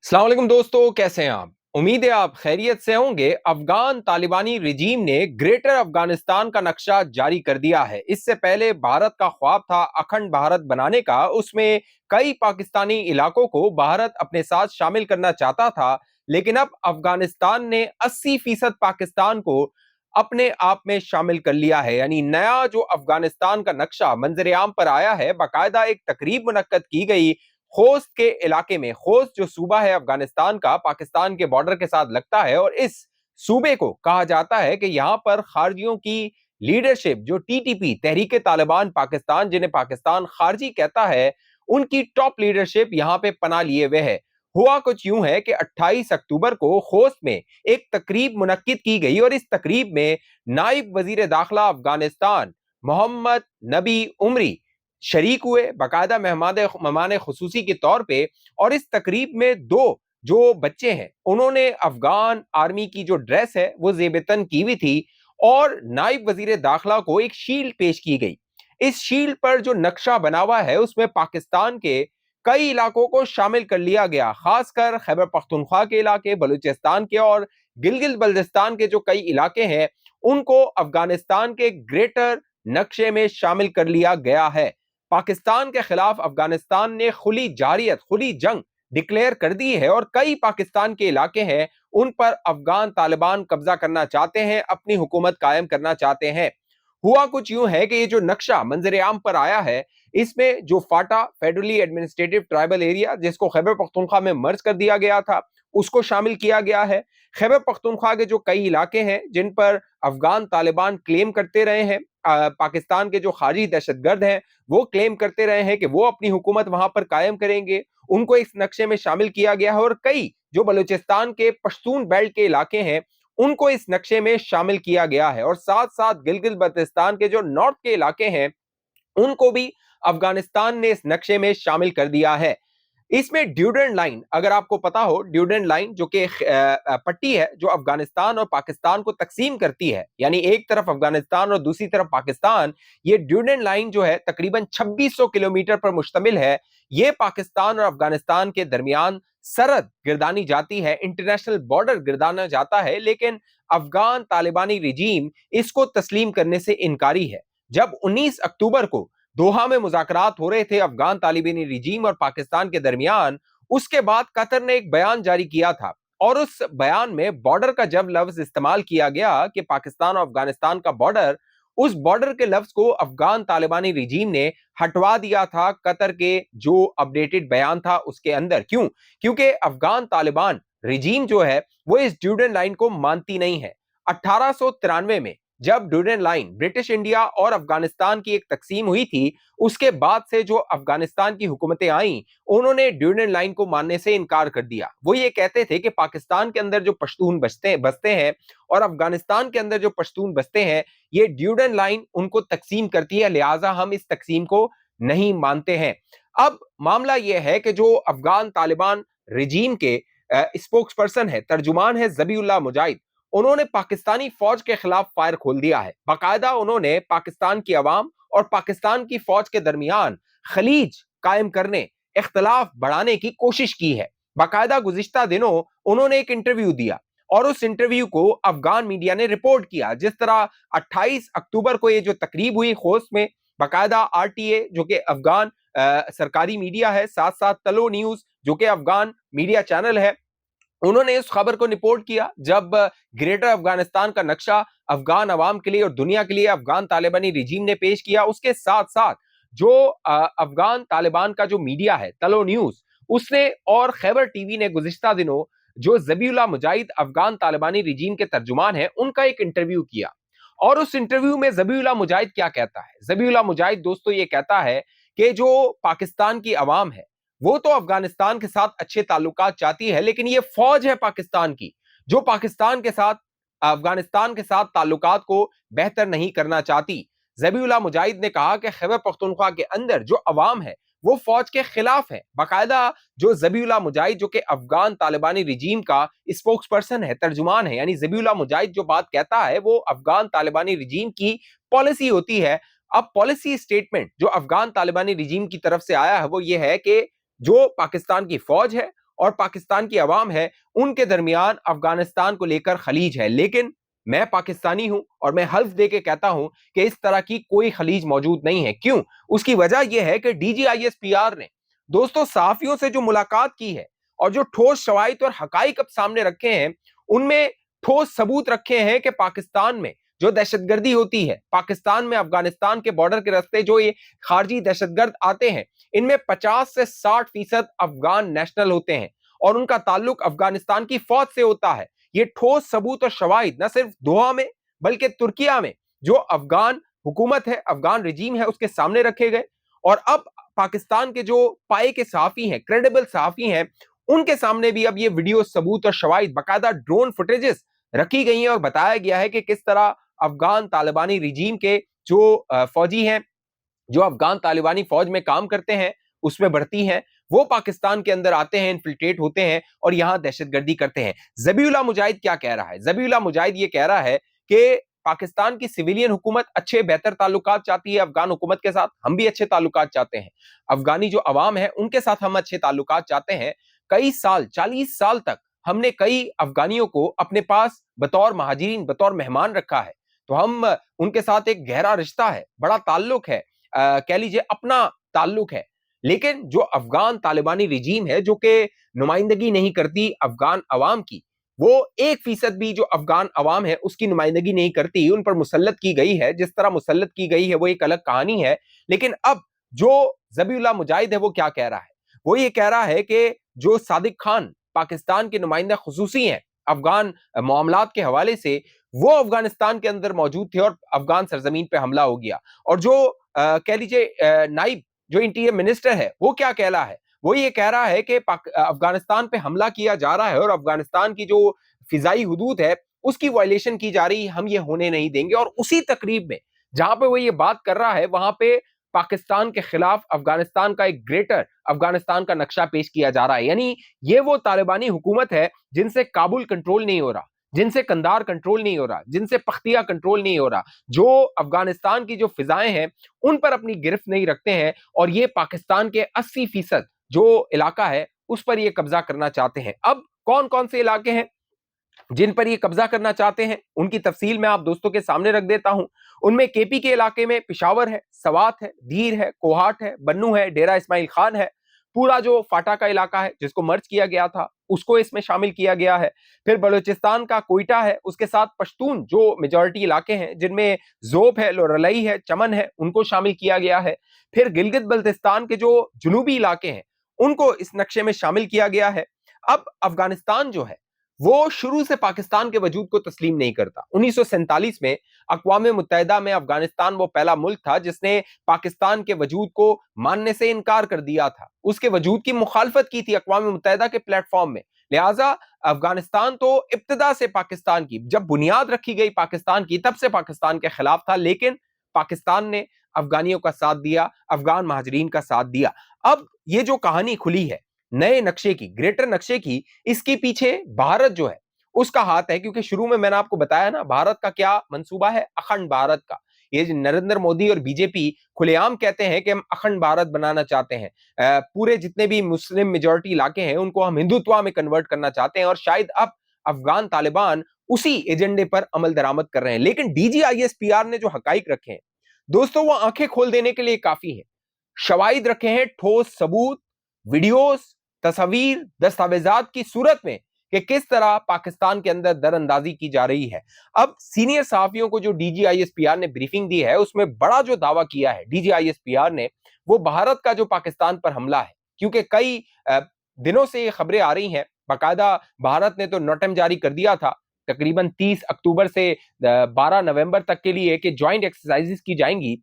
अस्सलाम वालेकुम दोस्तों, कैसे हैं आप? उम्मीद है आप खैरियत से होंगे। अफगान तालिबानी रिजीम ने ग्रेटर अफगानिस्तान का नक्शा जारी कर दिया है। इससे पहले भारत का ख्वाब था अखंड भारत बनाने का। उसमें कई पाकिस्तानी इलाकों को भारत अपने साथ शामिल करना चाहता था, लेकिन अब अफगानिस्तान ने 80% पाकिस्तान को अपने आप में शामिल कर लिया है। यानी नया जो अफगानिस्तान का नक्शा मंजर आम पर आया है, बाकायदा एक तकरीब मुनक्कद की गई खोस्त के इलाके में। खोस्त जो सूबा है अफगानिस्तान का, पाकिस्तान के बॉर्डर के साथ लगता है, और इस सूबे को कहा जाता है कि यहाँ पर खारजियों की लीडरशिप, जो टीटीपी तहरीक तालिबान पाकिस्तान, जिन्हें पाकिस्तान खारजी कहता है, उनकी टॉप लीडरशिप यहाँ पे पनाह लिए हुए है। हुआ कुछ यूं है कि 28 अक्टूबर को खोस्त में एक तकरीब मुनक्किद की गई, और इस तकरीब में नायब वजीर दाखिला अफगानिस्तान मोहम्मद नबी उमरी शरीक हुए, बाकायदा मेहमान खुसूसी के तौर पे। और इस तकरीब में दो जो बच्चे हैं, उन्होंने अफगान आर्मी की जो ड्रेस है वो जेबतन की हुई थी, और नायब वजीर दाखिला को एक शील्ड पेश की गई। इस शील्ड पर जो नक्शा बना हुआ है उसमें पाकिस्तान के कई इलाकों को शामिल कर लिया गया, खासकर खैबर पख्तूनख्वा के इलाके, बलूचिस्तान के और गिलगित बल्तिस्तान के जो कई इलाके हैं, उनको अफगानिस्तान के ग्रेटर नक्शे में शामिल कर लिया गया है। पाकिस्तान के खिलाफ अफगानिस्तान ने खुली जारियत, खुली जंग डिक्लेयर कर दी है, और कई पाकिस्तान के इलाके हैं उन पर अफगान तालिबान कब्जा करना चाहते हैं, अपनी हुकूमत कायम करना चाहते हैं। हुआ कुछ यूं है कि ये जो नक्शा मंजर आम पर आया है, इसमें जो फाटा फेडरली एडमिनिस्ट्रेटिव ट्राइबल एरिया, जिसको खैबर पख्तूनख्वा में मर्ज कर दिया गया था, उसको शामिल किया गया है। खैबर पख्तूनख्वा के जो कई इलाके हैं जिन पर अफगान तालिबान क्लेम करते रहे हैं, पाकिस्तान के जो खारजी दहशतगर्द हैं वो क्लेम करते रहे हैं कि वो अपनी हुकूमत वहां पर कायम करेंगे, उनको इस नक्शे में शामिल किया गया है। और कई जो बलूचिस्तान के पश्तून बेल्ट के इलाके हैं उनको इस नक्शे में शामिल किया गया है, और साथ साथ गिलगित बल्तिस्तान के जो नॉर्थ के इलाके हैं उनको भी अफगानिस्तान ने इस नक्शे में शामिल कर दिया है। इसमें ड्यूडेंट लाइन, अगर आपको पता हो, ड्यूडेंट लाइन जो कि पट्टी है जो अफगानिस्तान और पाकिस्तान को तकसीम करती है, यानी एक तरफ अफगानिस्तान और दूसरी तरफ पाकिस्तान, ये ड्यूडेंट लाइन जो है तकरीबन 2600 किलोमीटर पर मुश्तमिल है। ये पाकिस्तान और अफगानिस्तान के दरमियान सरहद गिरदानी जाती है, इंटरनेशनल बॉर्डर गिरदाना जाता है, लेकिन अफगान तालिबानी रिजीम इसको तस्लीम करने से इनकारी है। जब 19 अक्टूबर को दोहा में मुज़ाकरात हो रहे थे अफगान तालिबानी रिजीम और पाकिस्तान के दरमियान, उसके बाद कतर ने एक बयान जारी किया था, और उस बयान में बॉर्डर का जब लफ्ज इस्तेमाल किया गया कि पाकिस्तान और अफगानिस्तान का बॉर्डर, उस बॉर्डर के लफ्ज को अफगान तालिबानी रिजीम ने हटवा दिया था कतर के जो अपडेटेड बयान था उसके अंदर। क्यों? क्योंकि अफगान तालिबान रिजीम जो है वो इस ड्यूडेंट लाइन को मानती नहीं है। 1893 में जब ड्यूडेंट लाइन ब्रिटिश इंडिया और अफगानिस्तान की एक तकसीम हुई थी, उसके बाद से जो अफगानिस्तान की हुकूमतें आईं, उन्होंने ड्यूडेंट लाइन को मानने से इनकार कर दिया। वो ये कहते थे कि पाकिस्तान के अंदर जो पश्तून बसते हैं और अफगानिस्तान के अंदर जो पश्तून बसते हैं, ये ड्यूडेंट लाइन उनको तकसीम करती है, लिहाजा हम इस तकसीम को नहीं मानते हैं। अब मामला यह है कि जो अफगान तालिबान रिजीम के स्पोक्स पर्सन है, तर्जुमान है ज़बीउल्लाह मुजाहिद, उन्होंने पाकिस्तानी फौज के खिलाफ फायर खोल दिया है। बाकायदा उन्होंने पाकिस्तान की आवाम और पाकिस्तान की फौज के दरमियान खलीज कायम करने, इख्तलाफ बढ़ाने की कोशिश की है। बाकायदा गुज़िश्ता दिनों उन्होंने एक इंटरव्यू दिया, और उस इंटरव्यू को अफगान मीडिया ने रिपोर्ट किया। जिस तरह 28 अक्टूबर को ये जो तकरीब हुई खोस्त में, बाकायदा आरटीए जो कि अफगान सरकारी मीडिया है, साथ साथ तलो न्यूज जो कि अफगान मीडिया चैनल है, उन्होंने इस खबर को रिपोर्ट किया। जब ग्रेटर अफगानिस्तान का नक्शा अफगान अवाम के लिए और दुनिया के लिए अफगान तालिबानी रिजीम ने पेश किया, उसके साथ साथ जो अफगान तालिबान का जो मीडिया है तलो न्यूज, उसने और खैबर टीवी ने गुज़िश्ता दिनों जो ज़बीउल्लाह मुजाहिद अफगान तालिबानी रिजीम के तर्जुमान है उनका एक इंटरव्यू किया। और उस इंटरव्यू में ज़बीउल्लाह मुजाहिद क्या कहता है? ज़बीउल्लाह मुजाहिद दोस्तों ये कहता है कि जो पाकिस्तान की अवाम है वो तो अफगानिस्तान के साथ अच्छे ताल्लुकात चाहती है, लेकिन ये फौज है पाकिस्तान की जो पाकिस्तान के साथ अफगानिस्तान के साथ ताल्लुकात को बेहतर नहीं करना चाहती। ज़बीउल्लाह मुजाहिद ने कहा कि खैबर पख्तूनख्वा के अंदर जो अवाम है वो फौज के खिलाफ है। बाकायदा जो ज़बीउल्लाह मुजाहिद जो कि अफगान तालिबानी रिजीम का स्पोक्स पर्सन है, तर्जुमान है, यानी ज़बीउल्लाह मुजाहिद जो बात कहता है वो अफगान तालिबानी रिजीम की पॉलिसी होती है। अब पॉलिसी स्टेटमेंट जो अफगान तालिबानी रिजीम की तरफ से आया है वो ये है कि जो पाकिस्तान की फौज है और पाकिस्तान की आवाम है, उनके दरमियान अफगानिस्तान को लेकर खलीज है। लेकिन मैं पाकिस्तानी हूं और मैं हल्फ दे के कहता हूं कि इस तरह की कोई खलीज मौजूद नहीं है। क्यों? उसकी वजह यह है कि DGISPR ने दोस्तों सहाफियों से जो मुलाकात की है और जो ठोस शवाहिद और हकाइक अब सामने रखे हैं, उनमें ठोस सबूत रखे हैं कि पाकिस्तान में जो दहशतगर्दी होती है, पाकिस्तान में अफगानिस्तान के बॉर्डर के रास्ते जो ये खारजी दहशतगर्द आते हैं, इनमें 50 से 60% अफगान नेशनल होते हैं और उनका ताल्लुक अफगानिस्तान की फौज से होता है। ये ठोस सबूत और शवाहिद न सिर्फ दोहा में बल्कि तुर्किया में जो अफगान हुकूमत है, अफगान रजीम है, उसके सामने रखे गए और अब पाकिस्तान के जो पाए के सहाफी हैं, क्रेडिबल सहाफी हैं, उनके सामने भी अब ये वीडियो सबूत और शवाहिद, बाकायदा ड्रोन फुटेजेस रखी गई हैं और बताया गया है कि किस तरह अफगान तालिबानी रजीम के जो फौजी हैं, जो अफगान तालिबानी फौज में काम करते हैं, उसमें भर्ती हैं, वो पाकिस्तान के अंदर आते हैं, इन्फिल्ट्रेट होते हैं और यहां दहशतगर्दी करते हैं। ज़बीउल्लाह मुजाहिद क्या कह रहा है? ज़बीउल्लाह मुजाहिद ये कह रहा है कि पाकिस्तान की सिविलियन हुकूमत अच्छे बेहतर ताल्लुकात चाहती है अफगान हुकूमत के साथ, हम भी अच्छे ताल्लुकात चाहते हैं। अफगानी जो अवाम है उनके साथ हम अच्छे ताल्लुकात चाहते हैं। कई साल, 40 साल तक हमने कई अफगानियों को अपने पास बतौर महाजिरीन, बतौर मेहमान रखा है, तो हम उनके साथ एक गहरा रिश्ता है, बड़ा ताल्लुक है, कह लीजिए अपना ताल्लुक है। लेकिन जो अफगान तालिबानी रजीम है, जो कि नुमाइंदगी नहीं करती अफगान अवाम की, वो 1% भी जो अफगान अवाम है उसकी नुमाइंदगी नहीं करती, उन पर मुसल्लत की गई है। जिस तरह मुसल्लत की गई है वो एक अलग कहानी है। लेकिन अब जो ज़बीउल्लाह मुजाहिद है वो क्या कह रहा है? वो ये कह रहा है कि जो सादिक खान पाकिस्तान के नुमाइंदा खुसूसी हैं अफगान मामलात के हवाले से, वो अफगानिस्तान के अंदर मौजूद थे और अफगान सरजमीन पे हमला हो गया। और जो कह लीजिए नाइब जो इंटीरियर मिनिस्टर है, वो क्या कह रहा है? वो ये कह रहा है कि अफगानिस्तान पे हमला किया जा रहा है और अफगानिस्तान की जो फिजाई हुदूद है उसकी वायलेशन की जा रही है, हम ये होने नहीं देंगे। और उसी तकरीब में जहां पे वो ये बात कर रहा है, वहां पे पाकिस्तान के खिलाफ अफगानिस्तान का एक ग्रेटर अफगानिस्तान का नक्शा पेश किया जा रहा है। यानी ये वो तालिबानी हुकूमत है जिनसे काबुल कंट्रोल नहीं हो रहा, जिनसे कंधार कंट्रोल नहीं हो रहा, जिनसे पख्तिया कंट्रोल नहीं हो रहा, जो अफगानिस्तान की जो फिजाएं हैं उन पर अपनी गिरफ्त नहीं रखते हैं और ये पाकिस्तान के 80% जो इलाका है उस पर ये कब्जा करना चाहते हैं। अब कौन कौन से इलाके हैं जिन पर ये कब्जा करना चाहते हैं, उनकी तफसील मैं आप दोस्तों के सामने रख देता हूं। उनमें केपी के इलाके में पिशावर है, सवात है, धीर है, कोहाट है, बन्नू है, डेरा इस्माइल खान है, पूरा जो फाटा का इलाका है जिसको मर्ज किया गया था उसको इसमें शामिल किया गया है। फिर बलूचिस्तान का कोयटा है, उसके साथ पश्तून जो मेजॉरिटी इलाके हैं जिनमें जोब है, लोरलई है, चमन है, उनको शामिल किया गया है। फिर गिलगित बल्तिस्तान के जो जुनूबी इलाके हैं उनको इस नक्शे में शामिल किया गया है। अब अफगानिस्तान जो है वो शुरू से पाकिस्तान के वजूद को तस्लीम नहीं करता। 1947 में अक़वाम मुत्तहिदा में अफगानिस्तान वो पहला मुल्क था जिसने पाकिस्तान के वजूद को मानने से इनकार कर दिया था, उसके वजूद की मुखालफत की थी अक़वाम मुत्तहिदा के प्लेटफॉर्म में। लिहाजा अफगानिस्तान तो इब्तिदा से पाकिस्तान की, जब बुनियाद रखी गई पाकिस्तान की, तब से पाकिस्तान के खिलाफ था। लेकिन पाकिस्तान ने अफगानियों का साथ दिया, अफगान महाजरीन का साथ दिया। अब ये जो कहानी खुली है नए नक्शे की, ग्रेटर नक्शे की, इसके पीछे भारत जो है उसका हाथ है। क्योंकि शुरू में मैंने आपको बताया ना, भारत का क्या मंसूबा है, अखंड भारत का। ये नरेंद्र मोदी और बीजेपी खुलेआम कहते हैं कि हम अखंड भारत बनाना चाहते हैं, पूरे जितने भी मुस्लिम मेजॉरिटी इलाके हैं उनको हम हिंदुत्व में कन्वर्ट करना चाहते हैं और शायद अब अफगान तालिबान उसी एजेंडे पर अमल दरामद कर रहे हैं। लेकिन DGISPR ने जो हकाइक रखे हैं दोस्तों, वो आंखें खोल देने के लिए काफी है। शवाहिद रखे हैं, ठोस सबूत, वीडियोस, तस्वीर, दस्तावेजात की सूरत में कि किस तरह पाकिस्तान के अंदर दरअंदाजी की जा रही है। अब सीनियर सहाफियों को जो DGISPR ने ब्रीफिंग दी है उसमें बड़ा जो दावा किया है DGISPR ने, वो भारत का जो पाकिस्तान पर हमला है। क्योंकि कई दिनों से ये खबरें आ रही हैं, बाकायदा भारत ने तो नोटम जारी कर दिया था तकरीबन 30 अक्टूबर से 12 नवंबर तक के लिए कि ज्वाइंट एक्सरसाइजेस की जाएंगी।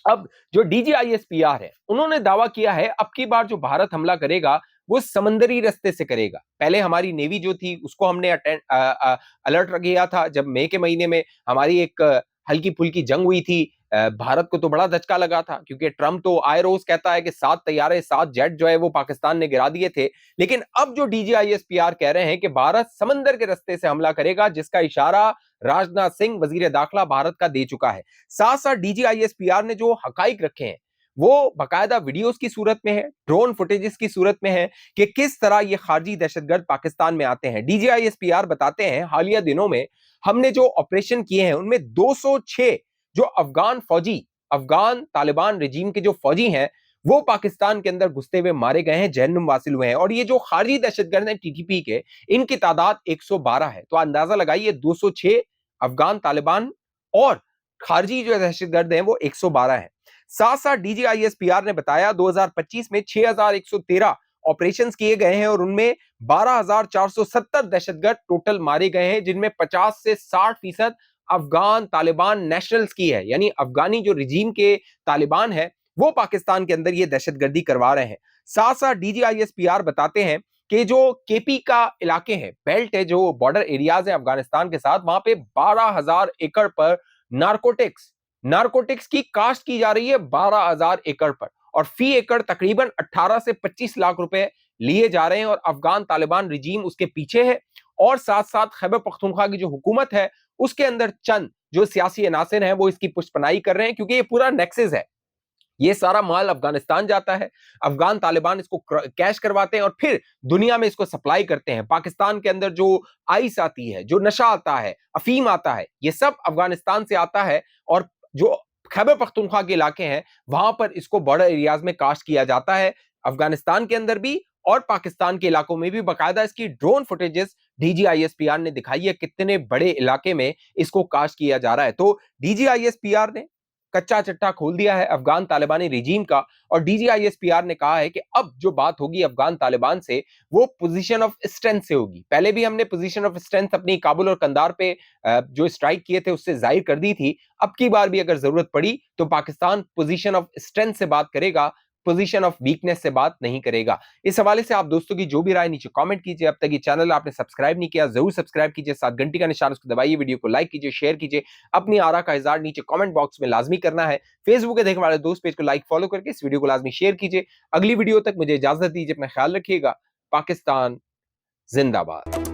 अब जो DGISPR है उन्होंने दावा किया है अब की बार जो भारत हमला करेगा वो समंदरी रास्ते से करेगा। पहले हमारी नेवी जो थी उसको हमने अलर्ट रख दिया था जब मई के महीने में हमारी एक हल्की फुल्की जंग हुई थी। भारत को तो बड़ा धचका लगा था क्योंकि ट्रम्प तो आए रोज कहता है कि 7 तैयारे 7 जेट जो है वो पाकिस्तान ने गिरा दिए थे। लेकिन अब जो DGISPR कह रहे हैं कि भारत समंदर के रास्ते से हमला करेगा, जिसका इशारा राजनाथ सिंह वजीर दाखिला भारत का दे चुका है। साथ साथ DGISPR ने जो हकाइक रखे हैं वो बाकायदा वीडियोस की सूरत में है, ड्रोन फुटेजेस की सूरत में है कि किस तरह ये खारजी दहशतगर्द पाकिस्तान में आते हैं। DGISPR बताते हैं हालिया दिनों में हमने जो ऑपरेशन किए हैं उनमें 206 जो अफगान फौजी, अफगान तालिबान रिजीम के जो फौजी हैं वो पाकिस्तान के अंदर घुसते हुए मारे गए हैं, जहन्नुम वासिल हुए हैं। और ये जो खारजी दहशतगर्द हैं TTP के, इनकी तादाद 112 है। तो अंदाजा लगाइए 206 अफगान तालिबान और खारजी जो दहशतगर्द हैं वो 112 हैं। साथ साथ DGISPR ने बताया 2025 में 6113 ऑपरेशंस किए गए हैं और उनमें 12470 दहशतगर्द टोटल मारे गए हैं, जिनमें 50 से 60% अफगान तालिबान नेशनल्स की है, यानी अफगानी जो रिजीम के तालिबान है वो पाकिस्तान के अंदर ये दहशतगर्दी करवा रहे हैं। साथ साथ DGISPR बताते हैं कि जो KP का इलाके हैं, बेल्ट है, जो बॉर्डर एरियाज है अफगानिस्तान के साथ, वहां पे 12,000 एकड़ पर नारकोटिक्स की काश्त की जा रही है, 12,000 एकड़ पर, और फी एकड़ तकरीबन 18 से 25 लाख रुपए लिए जा रहे हैं। और अफगान तालिबान रिजीम उसके पीछे है। और साथ साथ खैबर पख्तूनख्वा की जो हुकूमत है उसके अंदर चंद जो सियासी अनासिर हैं वो इसकी पुष्पनाई कर रहे हैं, क्योंकि ये पूरा नेक्सस है। ये सारा माल अफगानिस्तान जाता है, अफगान तालिबान इसको कैश करवाते हैं और फिर दुनिया में इसको सप्लाई करते हैं। पाकिस्तान के अंदर जो आइस आती है, जो नशा आता है, अफीम आता है, ये सब अफगानिस्तान से आता है। और जो खैबर पख्तूनख्वा के इलाके हैं वहां पर इसको बॉर्डर एरियाज में काश्त किया जाता है, अफगानिस्तान के अंदर भी और पाकिस्तान के इलाकों में भी। बाकायदा इसकी ड्रोन फुटेजेस DGISPR ने दिखाई है कितने बड़े इलाके में इसको काश्त किया जा रहा है। तो DGISPR ने कच्चा चट्टा खोल दिया है अफगान तालिबानी रिजीम का। और DGISPR ने कहा है कि अब जो बात होगी अफगान तालिबान से वो पोजीशन ऑफ स्ट्रेंथ से होगी। पहले भी हमने पोजीशन ऑफ स्ट्रेंथ अपनी काबुल और कंदार पे जो स्ट्राइक किए थे उससे जाहिर कर दी थी। अब की बार भी अगर जरूरत पड़ी तो पाकिस्तान पोजीशन ऑफ स्ट्रेंथ से बात करेगा, पोजीशन ऑफ वीकनेस से बात नहीं करेगा। इस हवाले से आप दोस्तों की जो भी राय नीचे कमेंट कीजिए। अब तक ये चैनल आपने सब्सक्राइब नहीं किया, जरूर सब्सक्राइब कीजिए, साथ घंटी का निशान उसको दबाइए, वीडियो को लाइक कीजिए, शेयर कीजिए, अपनी आरा का इजहार नीचे कमेंट बॉक्स में लाजमी करना है। फेसबुक के देखने वाले दोस्त पेज को लाइक फॉलो करके इस वीडियो को लाजमी शेयर कीजिए। अगली वीडियो तक मुझे इजाजत दीजिए, अपना ख्याल रखिएगा। पाकिस्तान जिंदाबाद।